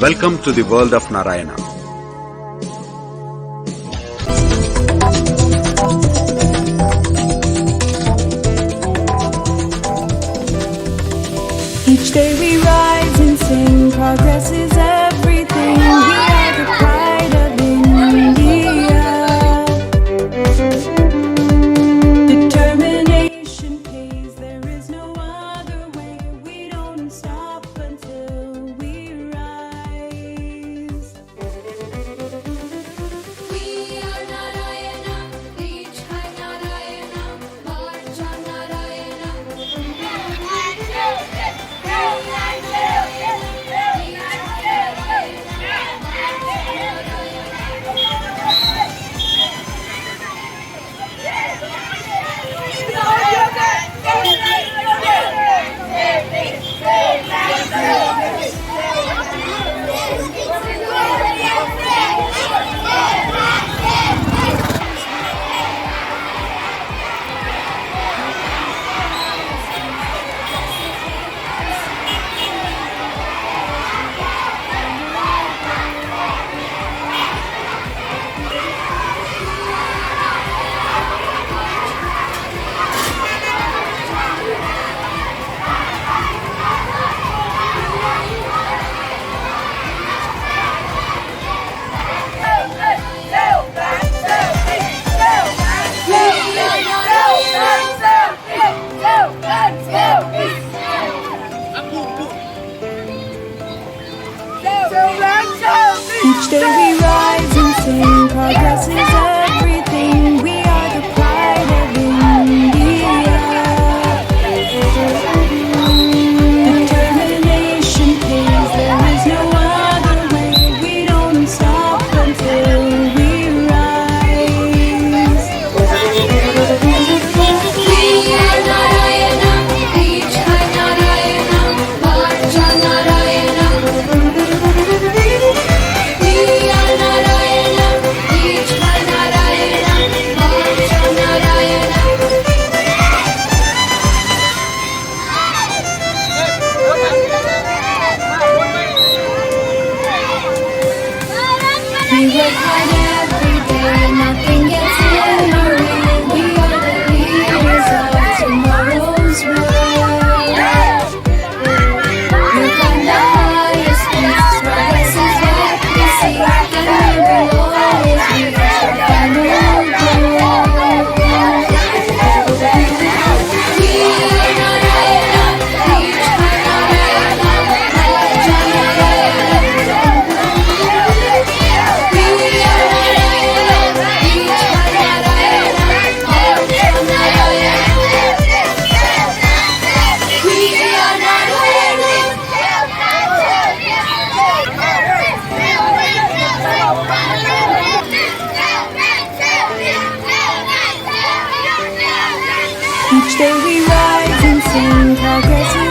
Welcome to the world of Narayana. Each day we rise and sing, progress is everything. We are the pride of India. Determination pays, there is no other way. We don't stop until we rise. We are Narayana, reach high Narayana, march on Narayana. Each day we rise and sing, progress is everything. We are the pride of India. Determination pays, there is no other way. We don't stop until we rise. We are Narayana, reach high Narayana, march on Narayana. We are Narayana, reach high Narayana, march on Narayana. We work hard every day, nothing gets in our way. We are the leaders of tomorrow's world. We climb the highest peaks, progress is what we see, and we will always reach our final goal. We are Narayana, reach high Narayana, march on Narayana. We are Narayana, reach high Narayana, march on Narayana. We are Narayana. Each day we rise and sing, progress is